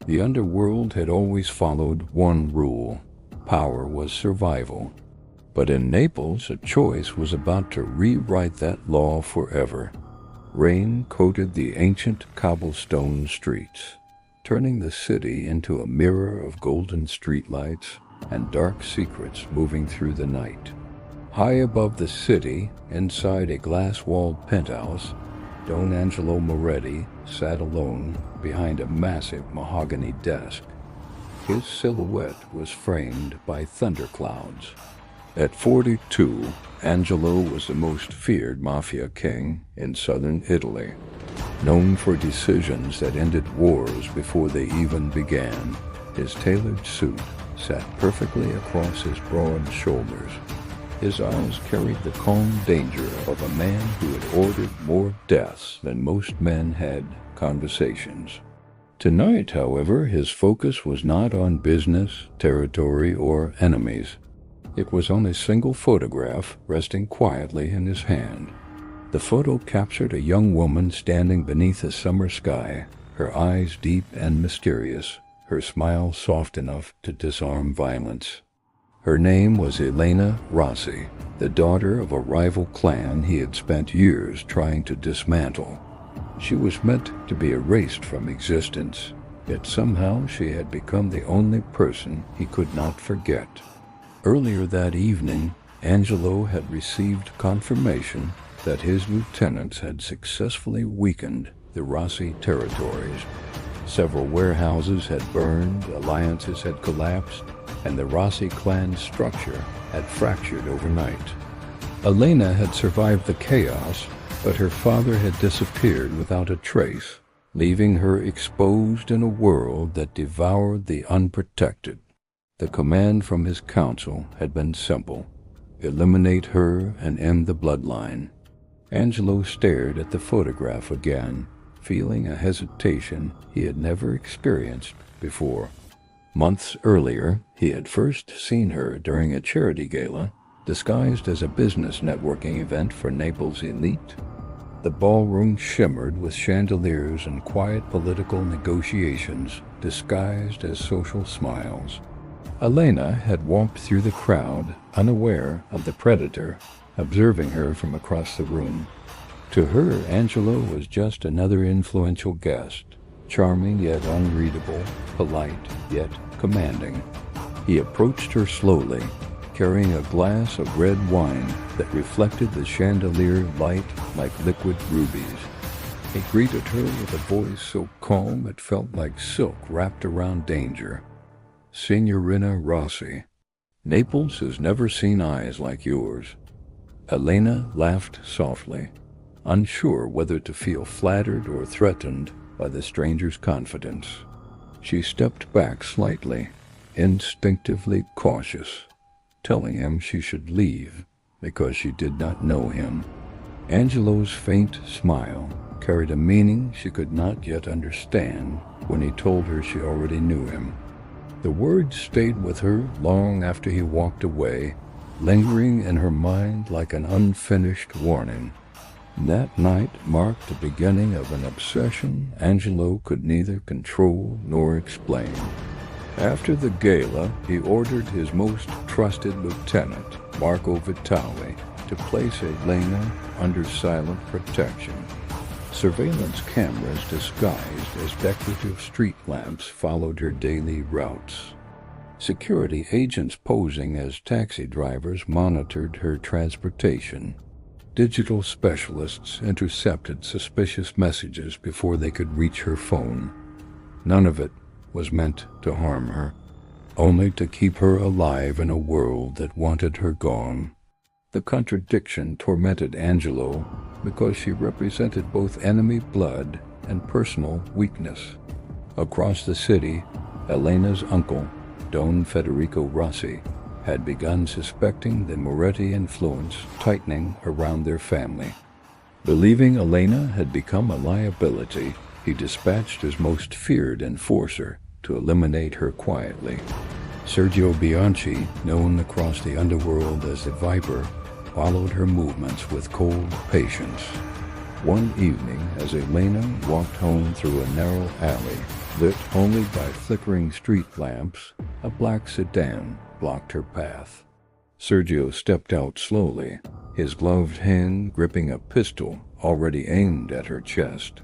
The underworld had always followed one rule: power was survival. But in Naples, a choice was about to rewrite that law forever. Rain coated the ancient cobblestone streets, turning the city into a mirror of golden streetlights and dark secrets moving through the night. High above the city, inside a glass-walled penthouse, Don Angelo Moretti sat alone behind a massive mahogany desk. His silhouette was framed by thunderclouds. At 42, Angelo was the most feared Mafia king in southern Italy, known for decisions that ended wars before they even began. His tailored suit sat perfectly across his broad shoulders. His eyes carried the calm danger of a man who had ordered more deaths than most men had conversations. Tonight, however, his focus was not on business, territory, or enemies. It was on a single photograph resting quietly in his hand. The photo captured a young woman standing beneath a summer sky, her eyes deep and mysterious, her smile soft enough to disarm violence. Her name was Elena Rossi, the daughter of a rival clan he had spent years trying to dismantle. She was meant to be erased from existence, yet somehow she had become the only person he could not forget. Earlier that evening, Angelo had received confirmation that his lieutenants had successfully weakened the Rossi territories. Several warehouses had burned, alliances had collapsed, and the Rossi clan structure had fractured overnight. Elena had survived the chaos, but her father had disappeared without a trace, leaving her exposed in a world that devoured the unprotected. The command from his council had been simple: eliminate her and end the bloodline. Angelo stared at the photograph again, feeling a hesitation he had never experienced before. Months earlier, he had first seen her during a charity gala, disguised as a business networking event for Naples' elite. The ballroom shimmered with chandeliers and quiet political negotiations disguised as social smiles. Elena had walked through the crowd, unaware of the predator, observing her from across the room. To her, Angelo was just another influential guest, charming yet unreadable, polite yet commanding. He approached her slowly, carrying a glass of red wine that reflected the chandelier light like liquid rubies. He greeted her with a voice so calm it felt like silk wrapped around danger. "Signorina Rossi, Naples has never seen eyes like yours." Elena laughed softly, unsure whether to feel flattered or threatened by the stranger's confidence. She stepped back slightly, instinctively cautious, telling him she should leave because she did not know him. Angelo's faint smile carried a meaning she could not yet understand when he told her she already knew him. The words stayed with her long after he walked away, lingering in her mind like an unfinished warning. That night marked the beginning of an obsession Angelo could neither control nor explain. After the gala, he ordered his most trusted lieutenant, Marco Vitali, to place Elena under silent protection. Surveillance cameras disguised as decorative street lamps followed her daily routes. Security agents posing as taxi drivers monitored her transportation. Digital specialists intercepted suspicious messages before they could reach her phone. None of it was meant to harm her, only to keep her alive in a world that wanted her gone. The contradiction tormented Angelo because she represented both enemy blood and personal weakness. Across the city, Elena's uncle, Don Federico Rossi, had begun suspecting the Moretti influence tightening around their family. Believing Elena had become a liability, he dispatched his most feared enforcer to eliminate her quietly. Sergio Bianchi, known across the underworld as the Viper, followed her movements with cold patience. One evening, as Elena walked home through a narrow alley, Lit only by flickering street lamps, a black sedan blocked her path. Sergio stepped out slowly, his gloved hand gripping a pistol already aimed at her chest.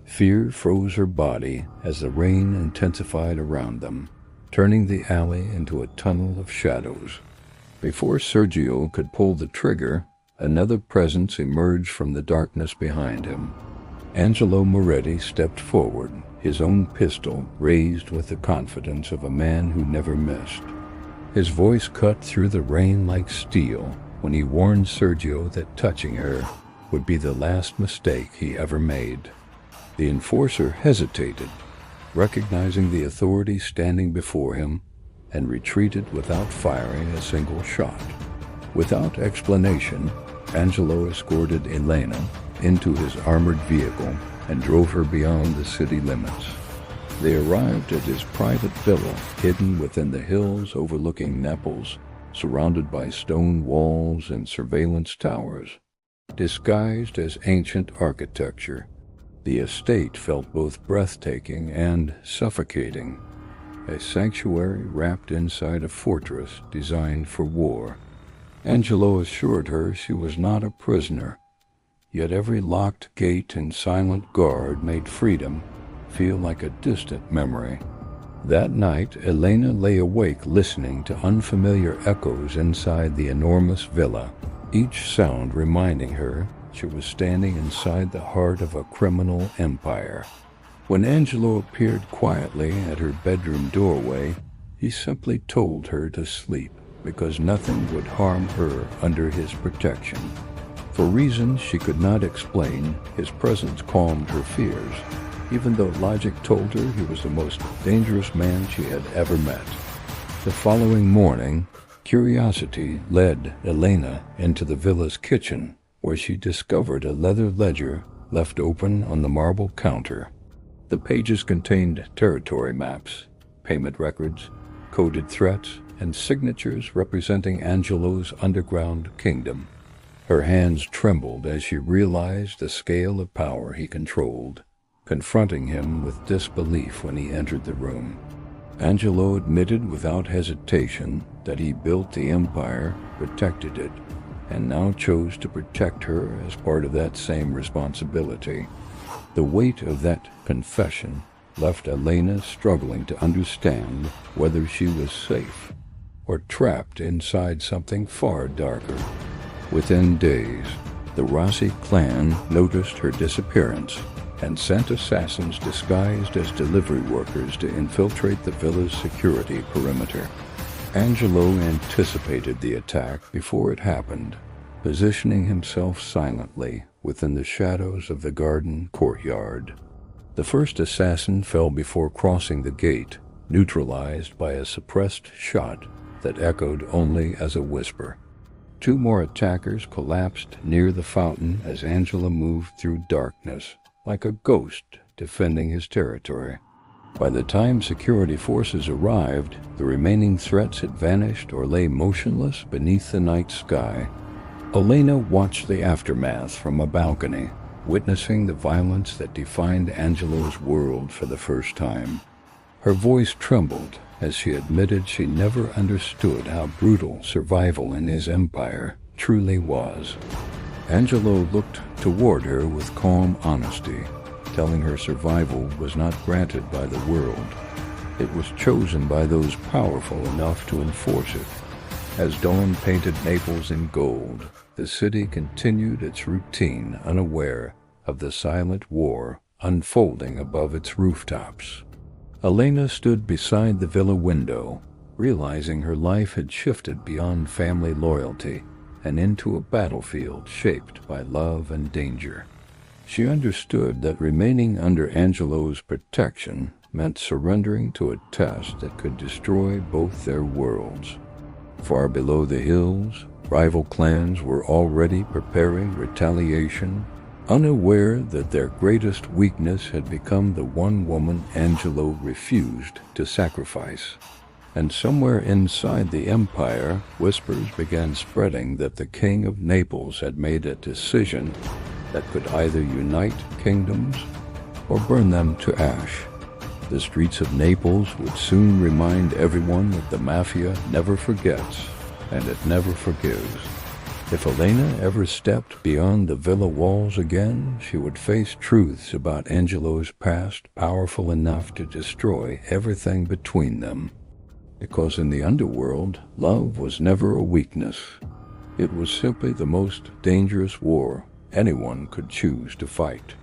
Fear froze her body as the rain intensified around them, turning the alley into a tunnel of shadows. Before Sergio could pull the trigger, another presence emerged from the darkness behind him. Angelo Moretti stepped forward, his own pistol raised with the confidence of a man who never missed. His voice cut through the rain like steel when he warned Sergio that touching her would be the last mistake he ever made. The enforcer hesitated, recognizing the authority standing before him, and retreated without firing a single shot. Without explanation, Angelo escorted Elena into his armored vehicle and drove her beyond the city limits. They arrived at his private villa, hidden within the hills overlooking Naples, surrounded by stone walls and surveillance towers. Disguised as ancient architecture, the estate felt both breathtaking and suffocating, a sanctuary wrapped inside a fortress designed for war. Angelo assured her she was not a prisoner, yet every locked gate and silent guard made freedom feel like a distant memory. That night, Elena lay awake listening to unfamiliar echoes inside the enormous villa, each sound reminding her she was standing inside the heart of a criminal empire. When Angelo appeared quietly at her bedroom doorway, he simply told her to sleep because nothing would harm her under his protection. For reasons she could not explain, his presence calmed her fears, even though logic told her he was the most dangerous man she had ever met. The following morning, curiosity led Elena into the villa's kitchen, where she discovered a leather ledger left open on the marble counter. The pages contained territory maps, payment records, coded threats, and signatures representing Angelo's underground kingdom. Her hands trembled as she realized the scale of power he controlled, confronting him with disbelief when he entered the room. Angelo admitted without hesitation that he built the empire, protected it, and now chose to protect her as part of that same responsibility. The weight of that confession left Elena struggling to understand whether she was safe or trapped inside something far darker. Within days, the Rossi clan noticed her disappearance and sent assassins disguised as delivery workers to infiltrate the villa's security perimeter. Angelo anticipated the attack before it happened, positioning himself silently within the shadows of the garden courtyard. The first assassin fell before crossing the gate, neutralized by a suppressed shot that echoed only as a whisper. Two more attackers collapsed near the fountain as Angelo moved through darkness, like a ghost defending his territory. By the time security forces arrived, the remaining threats had vanished or lay motionless beneath the night sky. Elena watched the aftermath from a balcony, witnessing the violence that defined Angelo's world for the first time. Her voice trembled as she admitted she never understood how brutal survival in his empire truly was. Angelo looked toward her with calm honesty, telling her survival was not granted by the world. It was chosen by those powerful enough to enforce it. As dawn painted Naples in gold, the city continued its routine, unaware of the silent war unfolding above its rooftops. Elena stood beside the villa window, realizing her life had shifted beyond family loyalty and into a battlefield shaped by love and danger. She understood that remaining under Angelo's protection meant surrendering to a test that could destroy both their worlds. Far below the hills, rival clans were already preparing retaliation, unaware that their greatest weakness had become the one woman Angelo refused to sacrifice. And somewhere inside the empire, whispers began spreading that the king of Naples had made a decision that could either unite kingdoms or burn them to ash. The streets of Naples would soon remind everyone that the Mafia never forgets, and it never forgives. If Elena ever stepped beyond the villa walls again, she would face truths about Angelo's past powerful enough to destroy everything between them. Because in the underworld, love was never a weakness. It was simply the most dangerous war anyone could choose to fight.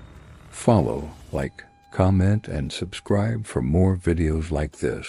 Follow, like, comment, and subscribe for more videos like this.